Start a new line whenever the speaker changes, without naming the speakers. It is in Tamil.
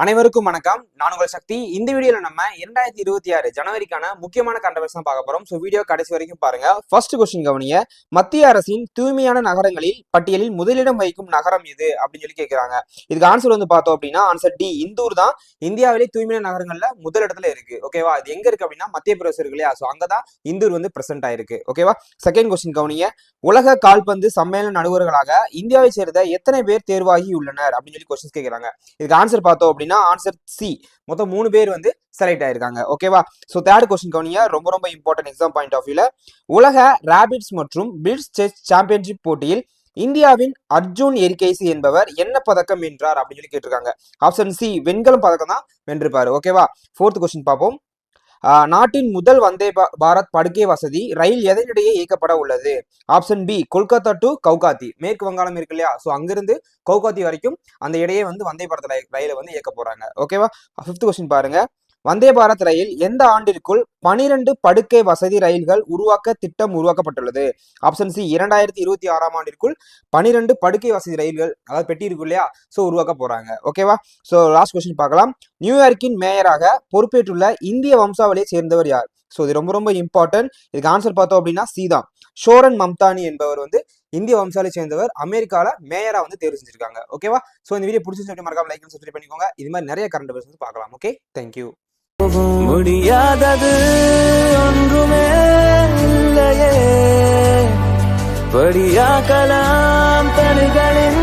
அனைவருக்கும் வணக்கம். நான் உங்கள் சக்தி. இந்த வீடியோல நம்ம 2026 ஜனவரிக்கான முக்கியமான கண்டவர்ஸ் தான் பார்க்க போறோம். வீடியோ கடைசி வரைக்கும் பாருங்க. ஃபர்ஸ்ட் கொஸ்டின் கவனிங்க. மத்திய அரசின் தூய்மையான நகரங்களில் பட்டியலில் முதலிடம் வகிக்கும் நகரம் எது அப்படின்னு சொல்லி கேட்கிறாங்க. இதுக்கு ஆன்சர் பார்த்தோம் அப்படின்னா ஆன்சர் டி, இந்தூர் தான் இந்தியாவிலே தூய்மையான நகரங்கள்ல முதலிடத்துல இருக்கு. ஓகேவா? இது எங்க இருக்கு அப்படின்னா மத்திய பிரதேசம் இருக்கு இல்லையா? அங்கதான் இந்தூர் பிரசன்ட் ஆயிருக்கு. ஓகேவா? செகண்ட் கொஸ்டின் கவனிங்க. உலக கால்பந்து சம்மேளன நடுவர்களாக இந்தியாவை சேர்ந்த எத்தனை பேர் தேர்வாகி உள்ளனர் அப்படின்னு சொல்லி கொஸ்டின் கேட்கிறாங்க. இதுக்கு ஆன்சர் பார்த்தோம் அப்படின்னா ஆன்சர் சி, மொத்தம் 3 பேர் செலக்ட் ஆயிருக்காங்க. ஓகேவா? தேர்ட் கொஸ்டின் கவனிங்க. ரொம்ப இம்பார்ட்டன்ட் எக்ஸாம் பாயிண்ட் ஆஃப் வியூல, உலக ராபிட்ஸ் மற்றும் பிளிட்ஸ் செஸ் சாம்பியன்ஷிப் போட்டியில் இந்தியாவின் அர்ஜுன் எரிகேசி என்பவர் என்ன பதக்கம் வென்றார் அப்படின்னு சொல்லி கேட்டிருக்காங்க. ஆப்ஷன் சி, வெண்கலம் பதக்கம் தான் வென்றிருப்பாரு. ஓகேவா? ஃபோர்த் கொஸ்டின் பார்ப்போம். நாட்டின் முதல் வந்தே பாரத் படுக்கை வசதி ரயில் எதனிடையே இயக்கப்பட உள்ளது? Option B, Kolkata to Guwahati, மேற்கு வங்காளம் இருக்கு இல்லையா? அங்கிருந்து கவுகாத்தி வரைக்கும் அந்த இடையே வந்தே பாரத் ரயிலை இயக்க போறாங்க. ஓகேவா? ஃபிஃப்த் கொஸ்டின் பாருங்க. வந்தே பாரத் ரயில் எந்த ஆண்டிற்குள் 12 படுக்கை வசதி ரயில்கள் உருவாக்க திட்டம் உருவாக்கப்பட்டுள்ளது? ஆப்ஷன் சி, 2026ஆம் ஆண்டிற்குள் 12 படுக்கை வசதி ரயில்கள், அதாவது பெட்டி இருக்கு இல்லையா? உருவாக்க போறாங்க. ஓகேவா? லாஸ்ட் கொஸ்டின் பார்க்கலாம். நியூயார்க்கின் மேயராக பொறுப்பேற்றுள்ள இந்திய வம்சாவளியை சேர்ந்தவர் யார்? இது ரொம்ப இம்பார்ட்டன்ட். இதுக்கு ஆன்சர் பார்த்தோம் அப்படின்னா சி தான், ஷோரன் மம்தானி என்பவர் இந்திய வம்சாவளியை சேர்ந்தவர். அமெரிக்கால மேயரா தேர்வு செஞ்சிருக்காங்க. ஓகேவா? இந்த வீடியோ பிடிச்சிருந்துச்சு மறக்காம லைக் சப்ஸ்கிரைப் பண்ணிக்கோங்க. இது மாதிரி நிறைய கரண்ட் அஃபேர்ஸ் பார்க்கலாம். Okay, thank you.
முடியாதது ஒன்றுமே இல்லையே, படியாக்கலாம் தனிகளின்